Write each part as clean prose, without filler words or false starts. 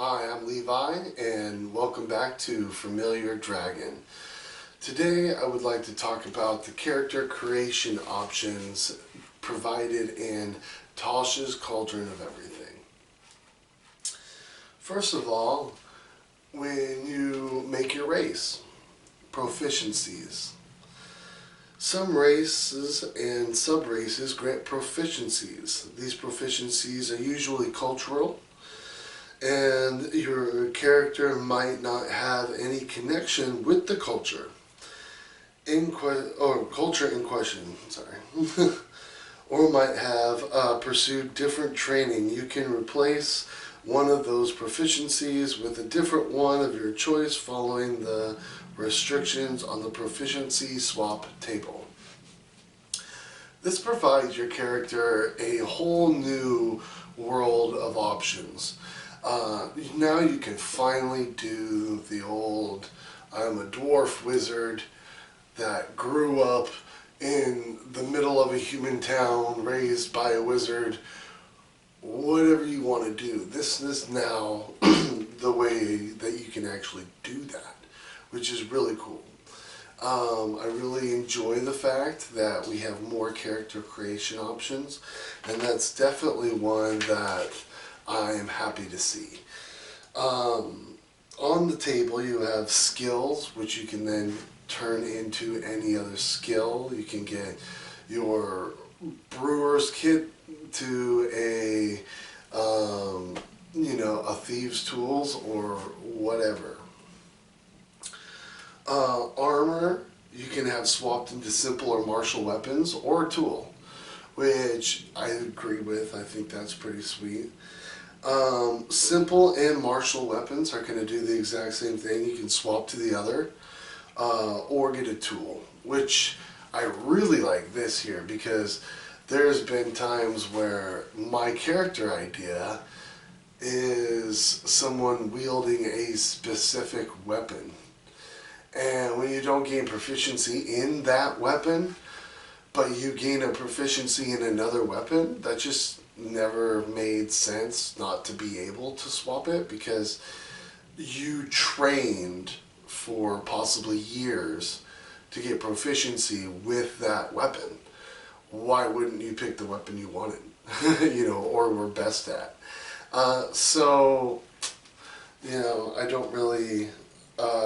Hi, I'm Levi, and welcome back to Familiar Dragon. Today I would like to talk about the character creation options provided in Tasha's Cauldron of Everything. First of all, when you make your race, proficiencies. Some races and sub-races grant proficiencies. These proficiencies are usually cultural, and your character might not have any connection with the culture in question, sorry, or might have pursued different training. You can replace one of those proficiencies with a different one of your choice following the restrictions on the proficiency swap table. This provides your character a whole new world of options. Now you can finally do the old, I'm a dwarf wizard that grew up in the middle of a human town, raised by a wizard. Whatever you want to do, this is now the way that you can actually do that, which is really cool. I really enjoy the fact that we have more character creation options, and that's definitely one that I am happy to see. On the table you have skills, which you can then turn into any other skill. You can get your brewer's kit to a a thieves tools or whatever. Armor you can have swapped into simple or martial weapons or a tool, which I agree with. I think that's pretty sweet. Simple and martial weapons are going to do the exact same thing. You can swap to the other or get a tool, which I really like this here because there's been times where my character idea is someone wielding a specific weapon, and when you don't gain proficiency in that weapon but you gain a proficiency in another weapon, that just never made sense not to be able to swap it, because you trained for possibly years to get proficiency with that weapon. Why wouldn't you pick the weapon you wanted, or were best at? So, I don't really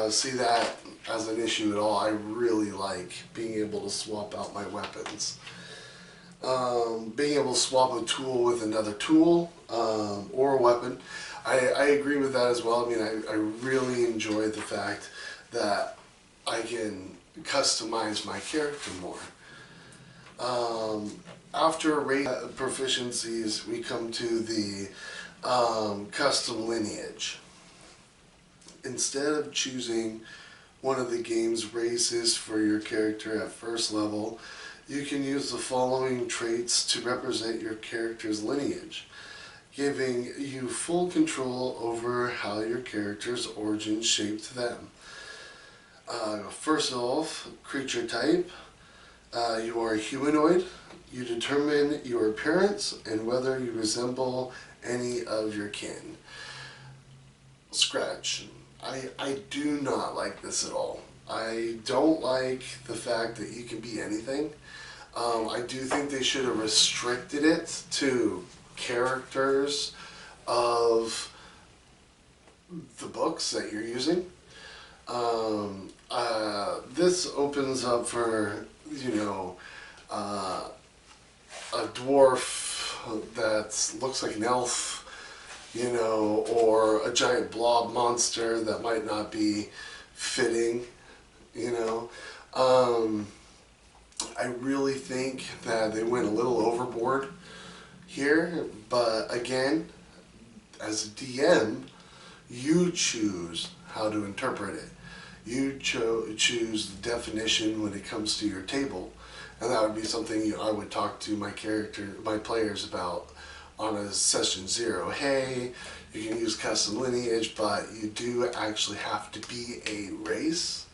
see that as an issue at all. I really like being able to swap out my weapons. Being able to swap a tool with another tool or a weapon, I agree with that as well. I mean, I really enjoy the fact that I can customize my character more. After race proficiencies, we come to the custom lineage. Instead of choosing one of the game's races for your character at first level, you can use the following traits to represent your character's lineage, giving you full control over how your character's origins shaped them. First off, creature type. You are a humanoid. You determine your appearance and whether you resemble any of your kin. Scratch. I do not like this at all. I don't like the fact that you can be anything. I do think they should have restricted it to characters of the books that you're using. This opens up for, a dwarf that looks like an elf, or a giant blob monster that might not be fitting, I really think that they went a little overboard here, but again, as a DM, you choose how to interpret it. You choose the definition when it comes to your table, and that would be something I would talk to my players about on a session 0. Hey, you can use custom lineage, but you do actually have to be a race.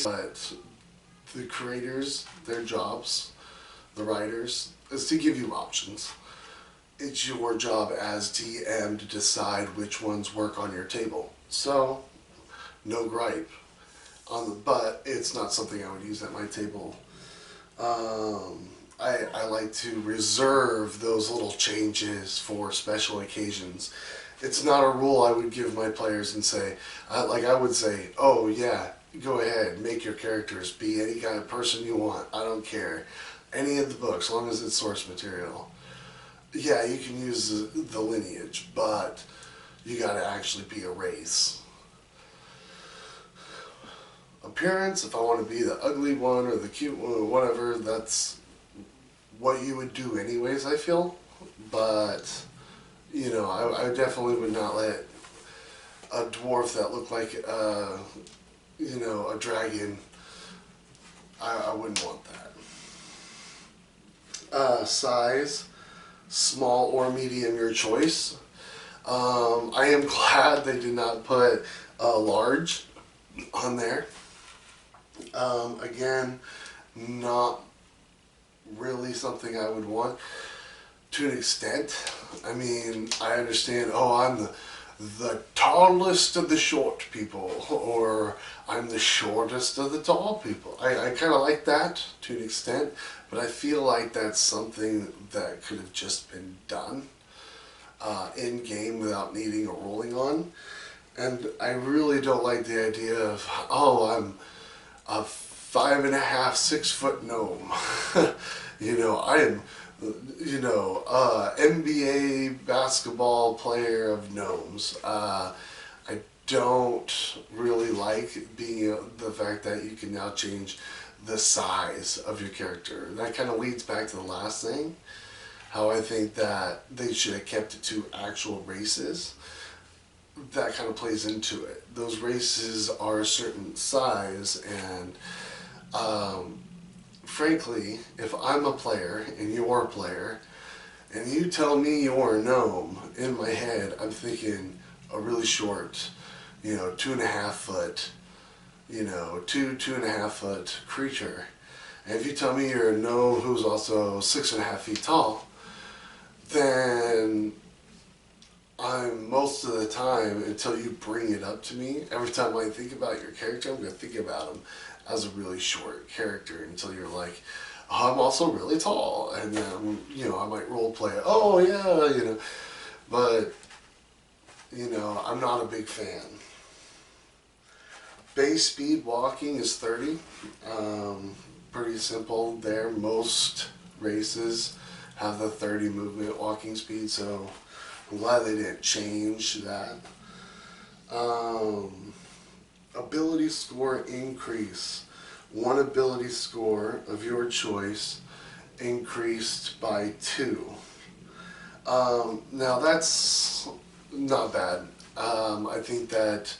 But the creators, their jobs, the writers, is to give you options. it's your job as DM to decide which ones work on your table. So, no gripe. But it's not something I would use at my table. I like to reserve those little changes for special occasions. It's not a rule I would give my players and say, I would say, oh yeah, go ahead, make your characters be any kind of person you want. I don't care. Any of the books, as long as it's source material. Yeah, you can use the lineage, but you gotta actually be a race. Appearance, if I want to be the ugly one or the cute one or whatever, that's what you would do anyways, I feel. But, you know, I definitely would not let a dwarf that looked like, you know, a dragon, I wouldn't want that. Size, small or medium, your choice. I am glad they did not put large on there. Again, not really something I would want to an extent. I mean, I understand, oh, I'm the tallest of the short people, or I'm the shortest of the tall people. I kind of like that to an extent, but I feel like that's something that could have just been done in game without needing a rolling on. And I really don't like the idea of, oh, I'm a 5.5, 6 foot gnome. You know, I am, you know, NBA basketball player of gnomes. I don't really like being the fact that you can now change the size of your character. That kind of leads back to the last thing, how I think that they should have kept it to actual races. That kind of plays into it. Those races are a certain size, and frankly, if I'm a player and you're a player, and you tell me you're a gnome, in my head I'm thinking a really short, you know, 2.5 foot, you know, 2.5 foot creature. And if you tell me you're a gnome who's also 6.5 feet tall, then I'm most of the time, until you bring it up to me, every time I think about your character, I'm going to think about him as a really short character until you're like, oh, I'm also really tall. And then, you know, I might role play, oh yeah, you know, but, you know, I'm not a big fan. Base speed walking is 30. Pretty simple there. Most races have the 30 movement walking speed, so I'm glad they didn't change that. Ability score increase. One ability score of your choice increased by 2. Now that's not bad. I think that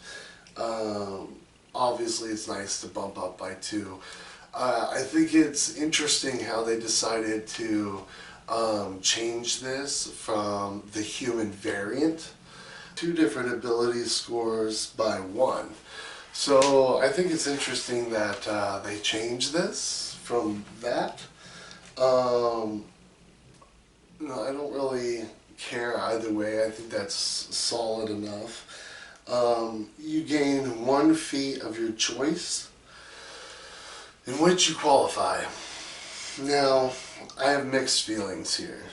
obviously it's nice to bump up by 2. I think it's interesting how they decided to change this from the human variant. 2 different ability scores by 1. So I think it's interesting that they changed this from that. No, I don't really care either way. I think that's solid enough. You gain 1 feat of your choice in which you qualify. Now, I have mixed feelings here.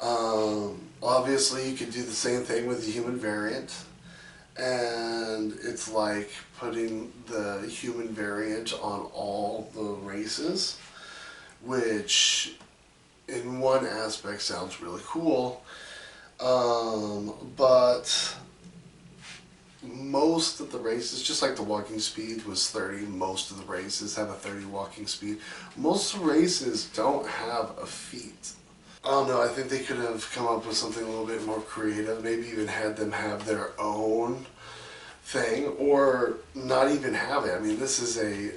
Obviously, you could do the same thing with the human variant, and it's like putting the human variant on all the races, which in one aspect sounds really cool, but most of the races, just like the walking speed was 30, most of the races have a 30 walking speed. Most races don't have a feat. I don't know, I think they could have come up with something a little bit more creative, maybe even had them have their own thing, or not even have it. I mean, this is a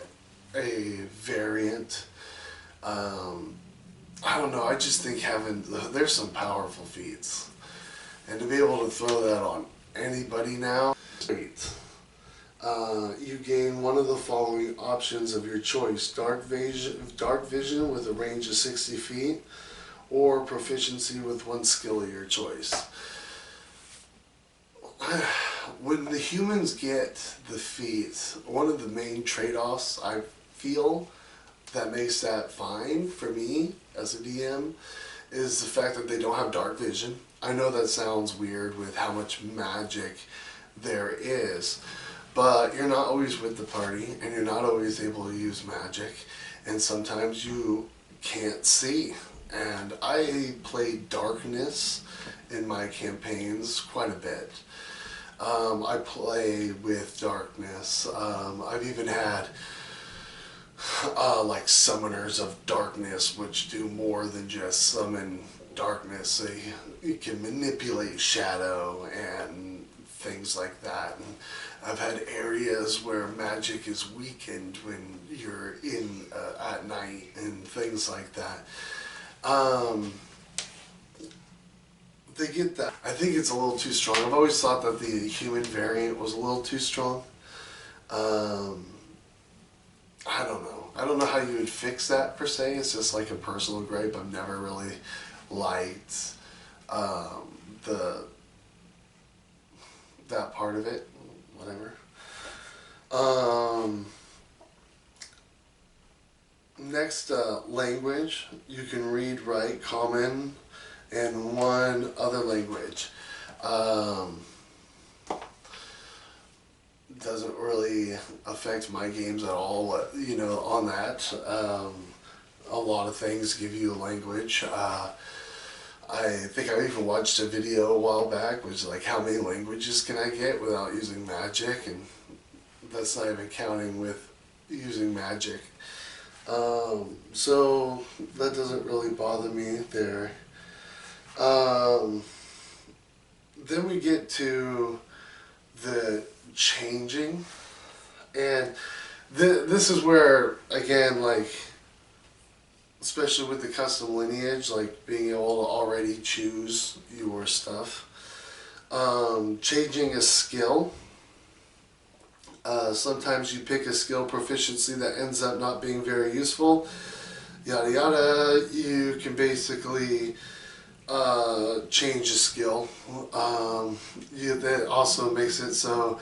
variant. I don't know, I just think there's some powerful feats. And to be able to throw that on anybody now, great. You gain one of the following options of your choice: dark vision with a range of 60 feet, or proficiency with one skill of your choice. When the humans get the feat, one of the main trade-offs I feel that makes that fine for me as a DM is the fact that they don't have dark vision. I know that sounds weird with how much magic there is, but you're not always with the party and you're not always able to use magic, and sometimes you can't see. And I play darkness in my campaigns quite a bit. I play with darkness. I've even had like summoners of darkness, which do more than just summon darkness. You can manipulate shadow and things like that. And I've had areas where magic is weakened when you're in at night and things like that. They get that. I think it's a little too strong. I've always thought that the human variant was a little too strong. I don't know. I don't know how you would fix that per se. It's just like a personal gripe. I've never really liked that part of it. Whatever. Next, language. You can read, write, common, and one other language. Doesn't really affect my games at all, on that. A lot of things give you a language. I think I even watched a video a while back, which is like, how many languages can I get without using magic? And that's not even counting with using magic. So that doesn't really bother me there. Then we get to the changing, and this is where, again, like, especially with the custom lineage, like being able to already choose your stuff. Changing a skill. Sometimes you pick a skill proficiency that ends up not being very useful. Yada yada. You can basically change a skill. That also makes it so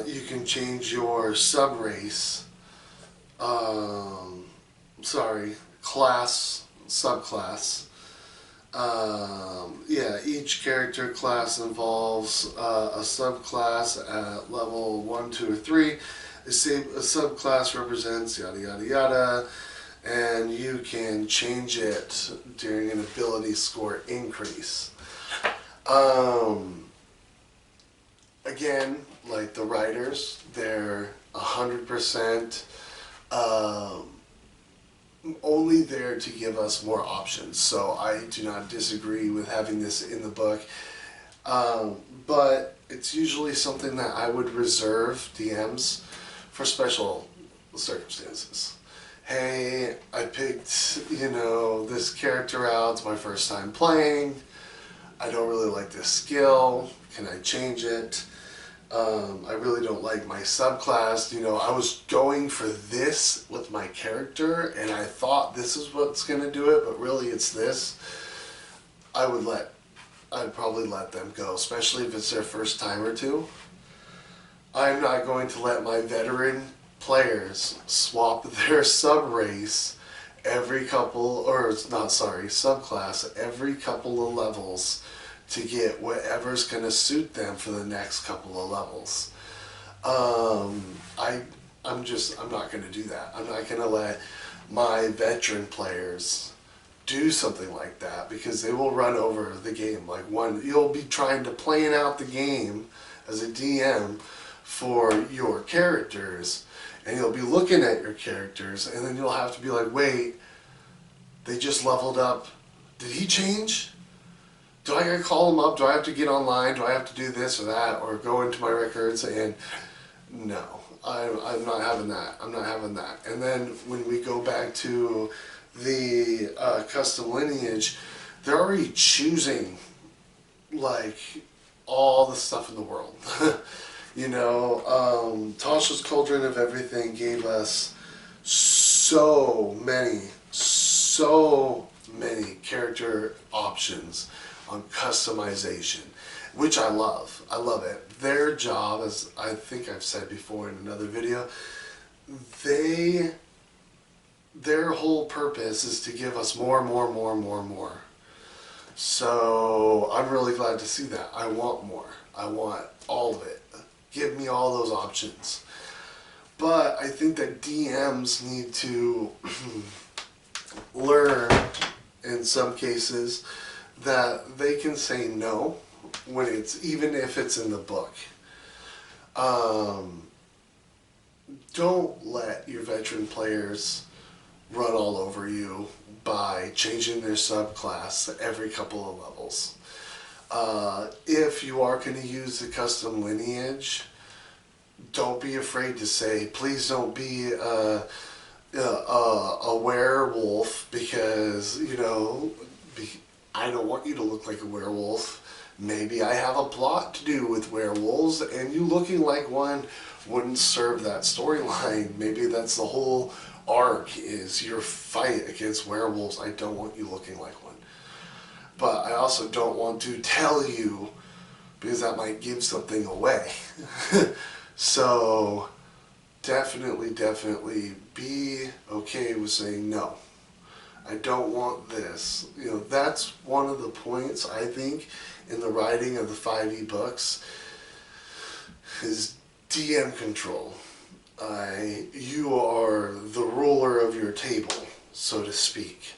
you can change your sub-race. Class, subclass. Each character class involves a subclass at level 1, 2, or 3. A subclass represents yada yada yada, and you can change it during an ability score increase. Again, like the writers, they're 100% only there to give us more options. So I do not disagree with having this in the book, but it's usually something that I would reserve DMs for special circumstances. Hey, I picked, this character out. It's my first time playing. I don't really like this skill. Can I change it? I really don't like my subclass. I was going for this with my character, and I thought this is what's going to do it, but really it's this. I'd probably let them go, especially if it's their first time or two. I'm not going to let my veteran players swap their subclass every couple of levels to get whatever's going to suit them for the next couple of levels. I'm not going to do that. I'm not going to let my veteran players do something like that, because they will run over the game. Like, you'll be trying to plan out the game as a DM for your characters, and you'll be looking at your characters, and then you'll have to be like, wait, they just leveled up. Did he change? Do I gotta call him up? Do I have to get online? Do I have to do this or that? Or go into my records? And no, I'm not having that. I'm not having that. And then when we go back to the custom lineage, they're already choosing like all the stuff in the world. Tasha's Cauldron of Everything gave us so many character options on customization, which I love. I love it. Their job, as I think I've said before in another video, their whole purpose is to give us more, more, more, more, more. So I'm really glad to see that. I want more. I want all of it. Give me all those options. But I think that DMs need to learn, in some cases, that they can say no when it's, even if it's in the book. Don't let your veteran players run all over you by changing their subclass every couple of levels. If you are going to use the custom lineage, don't be afraid to say, please don't be a werewolf, because, you know, I don't want you to look like a werewolf. Maybe I have a plot to do with werewolves, and you looking like one wouldn't serve that storyline. Maybe that's the whole arc, is your fight against werewolves. I don't want you looking like one. But I also don't want to tell you, because that might give something away. So definitely be okay with saying no. I don't want this. You know, that's one of the points, I think, in the writing of the 5e books, is DM control. You are the ruler of your table, so to speak.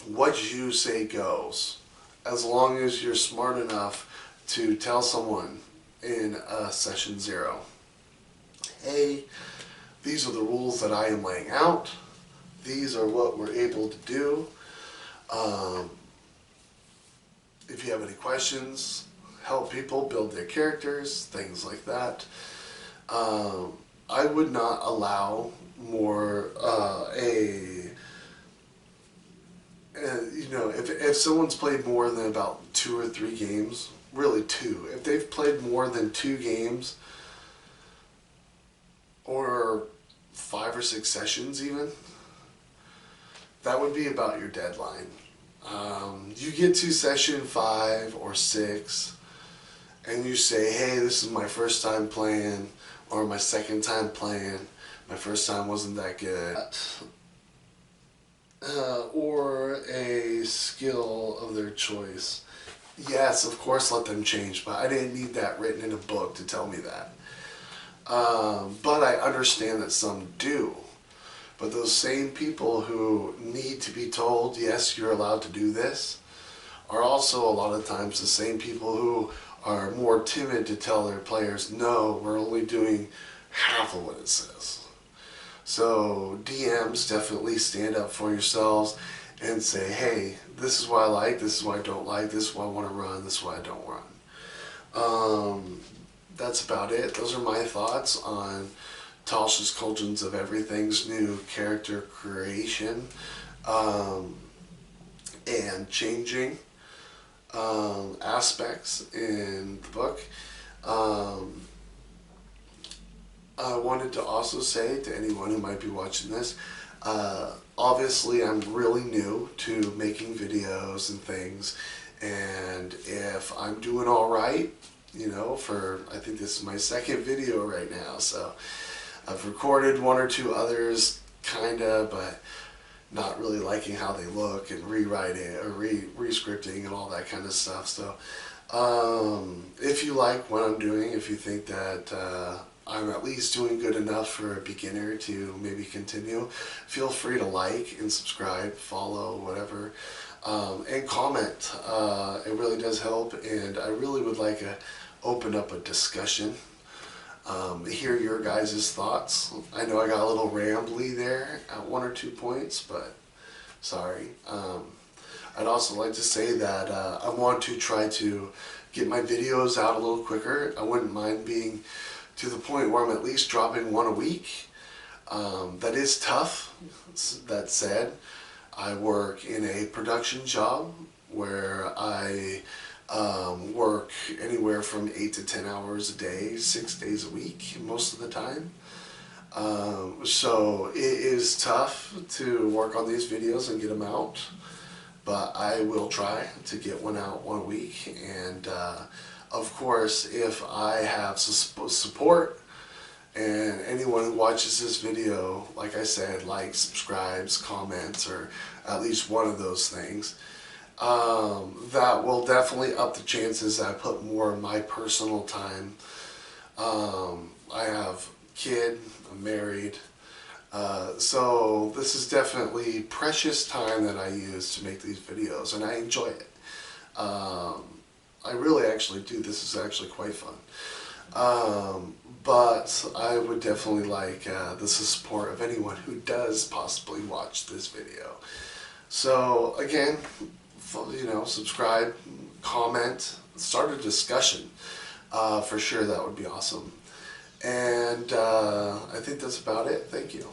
What you say goes, as long as you're smart enough to tell someone in session 0, hey, these are the rules that I am laying out. These are what we're able to do. If you have any questions, help people build their characters, things like that. I would not allow more you know, if someone's played more than about 2 or 3 games, really 2, if they've played more than 2 games, or 5 or 6 sessions even, that would be about your deadline. You get to session 5 or 6, and you say, hey, this is my first time playing, or my second time playing, my first time wasn't that good. Or a skill of their choice. Yes, of course, let them change, but I didn't need that written in a book to tell me that. But I understand that some do. But those same people who need to be told, yes, you're allowed to do this, are also a lot of times the same people who are more timid to tell their players, no, we're only doing half of what it says. So DMs, definitely stand up for yourselves and say, hey, this is what I like, this is what I don't like, this is what I want to run, this is what I don't run. That's about it. Those are my thoughts on Tasha's Cauldrons of Everything's new character creation and changing aspects in the book. I wanted to also say to anyone who might be watching this, obviously I'm really new to making videos and things, and if I'm doing alright, you know, I think this is my 2nd video right now, so I've recorded 1 or 2 others, kinda, but not really liking how they look, and rewriting or re-scripting and all that kind of stuff. So if you like what I'm doing, if you think that I'm at least doing good enough for a beginner to maybe continue, feel free to like and subscribe, follow, whatever, and comment. It really does help, and I really would like to open up a discussion, hear your guys' thoughts. I know I got a little rambly there at 1 or 2 points, but sorry. I'd also like to say that I want to try to get my videos out a little quicker. I wouldn't mind being to the point where I'm at least dropping 1 a week. That is tough. That said, I work in a production job where I work anywhere from 8 to 10 hours a day, 6 days a week most of the time. So it is tough to work on these videos and get them out, but I will try to get one out one week. And of course, if I have support and anyone who watches this video, like I said, likes, subscribes, comments, or at least one of those things, that will definitely up the chances that I put more of my personal time. I have a kid, I'm married, so this is definitely precious time that I use to make these videos, and I enjoy it. I really actually do. This is actually quite fun. But I would definitely like the support of anyone who does possibly watch this video. So again, you know, subscribe, comment, start a discussion. For sure, that would be awesome. And I think that's about it. Thank you.